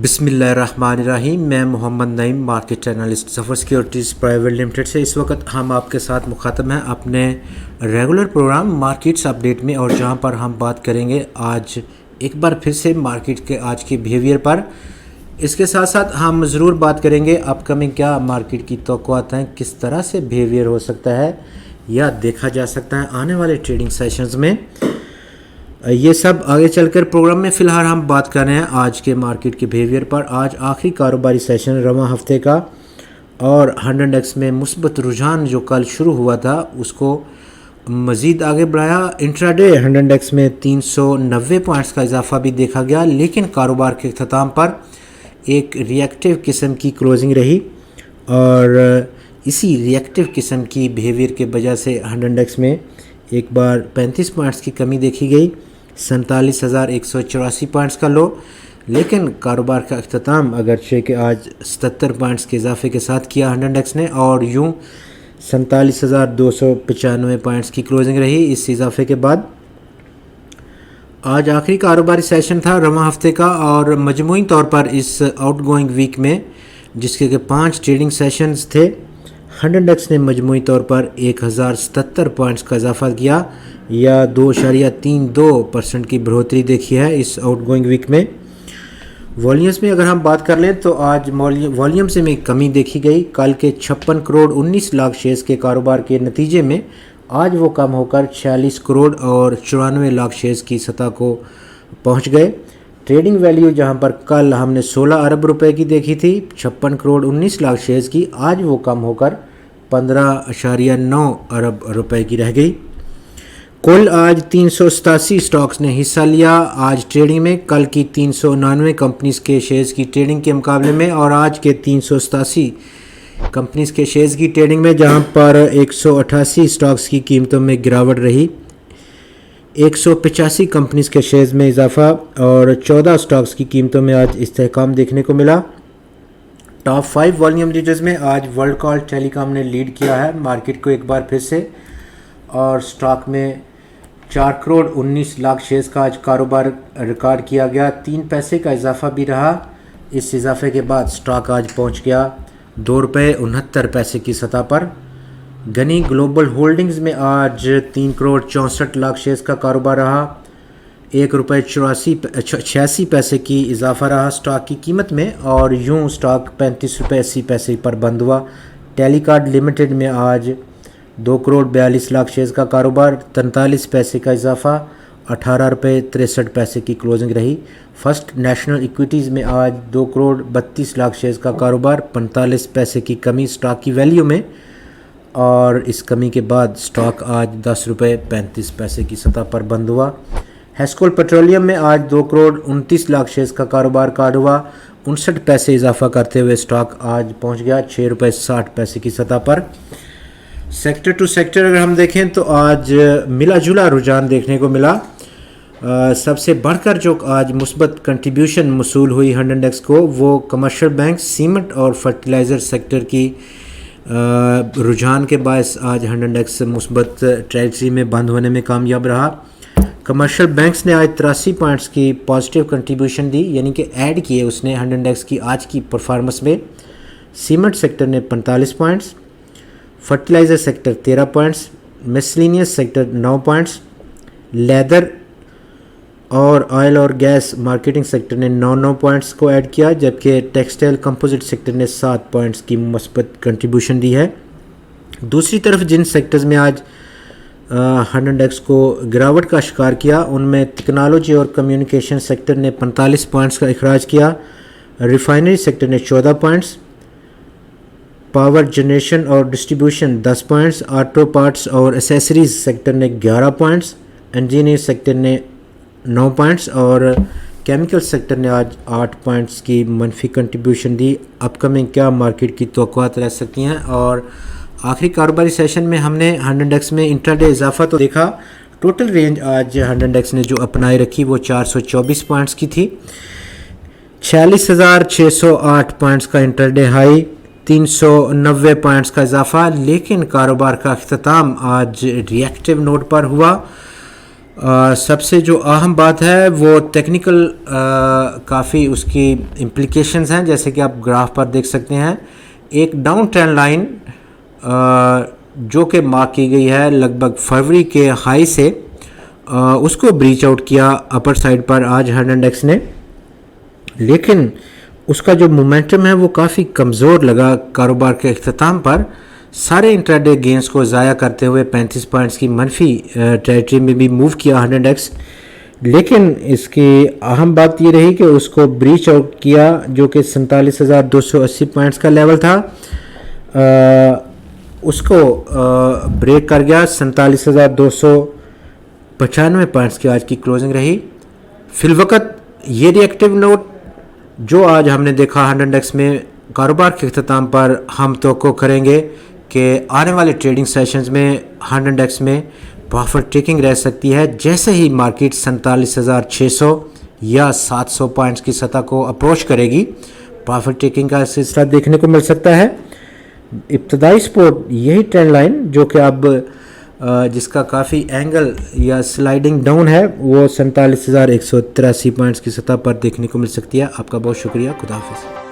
بسم اللہ الرحمن الرحیم۔ میں محمد نعیم، مارکیٹ انالسٹ ظفر سیکیورٹیز پرائیویٹ لمیٹڈ سے۔ اس وقت ہم آپ کے ساتھ مخاطب ہیں اپنے ریگولر پروگرام مارکیٹس اپڈیٹ میں، اور جہاں پر ہم بات کریں گے آج ایک بار پھر سے مارکیٹ کے آج کے بیہیویئر پر۔ اس کے ساتھ ساتھ ہم ضرور بات کریں گے اپ کمنگ کیا مارکیٹ کی توقعات ہیں، کس طرح سے بیہیویئر ہو سکتا ہے یا دیکھا جا سکتا ہے آنے والے ٹریڈنگ سیشنز میں۔ یہ سب آگے چل کر پروگرام میں فی الحال ہم بات کر رہے ہیں آج کے مارکیٹ کے بیہیویئر پر۔ آج آخری کاروباری سیشن رواں ہفتے کا، اور 100 میں مثبت رجحان جو کل شروع ہوا تھا اس کو مزید آگے بڑھایا۔ انٹراڈے 100 میں 390 پوائنٹس کا اضافہ بھی دیکھا گیا، لیکن کاروبار کے اختتام پر ایک ری ایکٹیو قسم کی کلوزنگ رہی، اور اسی ری ایکٹیو قسم کی بیہیویئر کے وجہ سے 100 میں ایک بار 35 پوائنٹس کی کمی دیکھی گئی، 47,184 پوائنٹس کا لو۔ لیکن کاروبار کا اختتام اگرچہ کہ آج 77 پوائنٹس کے اضافے کے ساتھ کیا 100 نے، اور یوں 47,295 پوائنٹس کی کلوزنگ رہی اس اضافے کے بعد۔ آج آخری کاروباری سیشن تھا رواں ہفتے کا، اور مجموعی طور پر اس آؤٹ گوئنگ ویک میں جس کے 5 ٹریڈنگ سیشنز تھے، 100 نے مجموعی طور پر 1077 پوائنٹس کا اضافہ کیا، یا 2.32% کی بڑھوتری دیکھی ہے اس آؤٹ گوئنگ ویک میں۔ والیومز میں اگر ہم بات کر لیں تو آج والیومز میں کمی دیکھی گئی۔ کل کے 56 کروڑ 19 لاکھ شیئرز کے کاروبار کے نتیجے میں آج وہ کم ہو کر 46 کروڑ اور 94 لاکھ شیئرز کی سطح کو پہنچ گئے۔ ٹریڈنگ ویلیو جہاں پر کل ہم نے 16 ارب روپے کی دیکھی تھی 56 کروڑ 19 لاکھ شیئرز کی، آج وہ کم ہو کر 15.9 ارب روپے کی رہ گئی۔ کل آج 387 سٹاکس نے حصہ لیا آج ٹریڈنگ میں، کل کی 399 کمپنیز کے شیئرز کی ٹریڈنگ کے مقابلے میں، اور آج کے 387 کمپنیز کے شیئرز کی ٹریڈنگ میں، جہاں پر 188 سٹاکس کی قیمتوں میں گراوٹ رہی، 185 کمپنیز کے شیئرز میں اضافہ، اور 14 سٹاکس کی قیمتوں میں آج استحکام دیکھنے کو ملا۔ ٹاپ 5 والیوم لیڈرز میں آج ورلڈ کال ٹیلی کام نے لیڈ کیا ہے مارکیٹ کو ایک بار پھر سے، اور سٹاک میں 4 کروڑ 19 لاکھ شیئرز کا آج کاروبار ریکارڈ کیا گیا، 3 پیسے کا اضافہ بھی رہا۔ اس اضافے کے بعد سٹاک آج پہنچ گیا 2 روپے 69 پیسے کی سطح پر۔ گنی گلوبل ہولڈنگز میں آج 3 کروڑ 64 لاکھ شیئرز کا کاروبار رہا، 1 روپے 86 پیسے کی اضافہ رہا سٹاک کی قیمت میں، اور یوں سٹاک 35 روپے 80 پیسے پر بند ہوا۔ ٹیلی کارڈ لمیٹڈ میں آج 2 کروڑ 42 لاکھ شیئرز کا کاروبار، 43 پیسے کا اضافہ، 18 روپے 63 پیسے کی کلوزنگ رہی۔ فرسٹ نیشنل ایکویٹیز میں آج 2 کروڑ 32 لاکھ شیئرز کا کاروبار، 45 پیسے کی کمی سٹاک کی ویلیو میں، اور اس کمی کے بعد سٹاک آج 10 روپے 35 پیسے کی سطح پر بند ہوا۔ ہیسکول پیٹرولیم میں آج 2 کروڑ 29 لاکھ شیئرز کا کاروبار کارڈ ہوا، 59 پیسے اضافہ کرتے ہوئے سٹاک آج پہنچ گیا 6 روپے 60 پیسے کی سطح پر۔ سیکٹر ٹو سیکٹر اگر ہم دیکھیں تو آج ملا جلا رجحان دیکھنے کو ملا۔ سب سے بڑھ کر جو آج مثبت کنٹریبیوشن موصول ہوئی 100 کو، وہ کمرشل بینک، سیمنٹ اور فرٹیلائزر سیکٹر کی رجحان کے باعث آج 100 مثبت ٹریجری میں بند ہونے میں کامیاب رہا۔ کمرشل بینکس نے آج 83 پوائنٹس کی پازیٹیو کنٹریبیوشن دی، یعنی کہ ایڈ کیے اس نے 100 کی آج کی پرفارمنس میں۔ سیمنٹ سیکٹر نے 45 points, fertilizer sector 13 points, miscellaneous sector 9 points, leather اور آئل اور گیس مارکیٹنگ سیکٹر نے 9 پوائنٹس کو ایڈ کیا، جبکہ ٹیکسٹائل کمپوزٹ سیکٹر نے 7 پوائنٹس کی مثبت کنٹریبیوشن دی ہے۔ دوسری طرف جن سیکٹرز میں آج 100 کو گراوٹ کا شکار کیا، ان میں ٹیکنالوجی اور کمیونیکیشن سیکٹر نے 45 پوائنٹس کا اخراج کیا، ریفائنری سیکٹر نے 14 پوائنٹس، پاور جنریشن اور ڈسٹریبیوشن 10 پوائنٹس، آٹو پارٹس اور ایسیسریز سیکٹر نے 11 پوائنٹس، انجینئر سیکٹر نے 9 پوائنٹس، اور کیمیکل سیکٹر نے آج 8 پوائنٹس کی منفی کنٹریبیوشن دی۔ اپ کمنگ کیا مارکیٹ کی توقعات رہ سکتی ہیں؟ اور آخری کاروباری سیشن میں ہم نے 100 میں انٹراڈے اضافہ تو دیکھا، ٹوٹل رینج آج 100 نے جو اپنائی رکھی وہ 424 پوائنٹس کی تھی، 46,608 پوائنٹس کا انٹراڈے ہائی، 390 پوائنٹس کا اضافہ، لیکن کاروبار کا اختتام آج ری ایکٹیو نوٹ پر ہوا۔ سب سے جو اہم بات ہے وہ ٹیکنیکل کافی اس کی امپلیکیشنز ہیں، جیسے کہ آپ گراف پر دیکھ سکتے ہیں ایک ڈاؤن ٹرینڈ لائن جو کہ مارک کی گئی ہے لگ بھگ فروری کے ہائی سے، اس کو بریچ آؤٹ کیا اپر سائڈ پر آج ہرڈ انڈیکس نے، لیکن اس کا جو مومنٹم ہے وہ کافی کمزور لگا کاروبار کے اختتام پر، سارے انٹراڈے گینز کو ضائع کرتے ہوئے 35 پوائنٹس کی منفی ٹریٹری میں بھی موو کیا ہرڈ انڈیکس، لیکن اس کی اہم بات یہ رہی کہ اس کو بریچ آؤٹ کیا جو کہ 47,280 پوائنٹس کا لیول تھا، اس کو بریک کر گیا، 47,295 پوائنٹس کی آج کی کلوزنگ رہی۔ فی الوقت یہ ری ایکٹیو نوٹ جو آج ہم نے دیکھا ہرڈ انڈیکس میں کاروبار کے اختتام پر، ہم توقع کریں گے کہ آنے والے ٹریڈنگ سیشنز میں ہرڈ انڈیکس میں پروفٹ ٹیکنگ رہ سکتی ہے، جیسے ہی مارکیٹ 47,600 یا 700 پوائنٹس کی سطح کو اپروچ کرے گی، پروفٹ ٹیکنگ کا سلسلہ دیکھنے کو مل سکتا ہے۔ ابتدائی سپورٹ یہی ٹرینڈ لائن جو کہ اب جس کا کافی اینگل یا سلائیڈنگ ڈاؤن ہے، وہ 47,183 پوائنٹس کی سطح پر دیکھنے کو مل سکتی ہے۔ آپ کا بہت شکریہ، خدا حافظ۔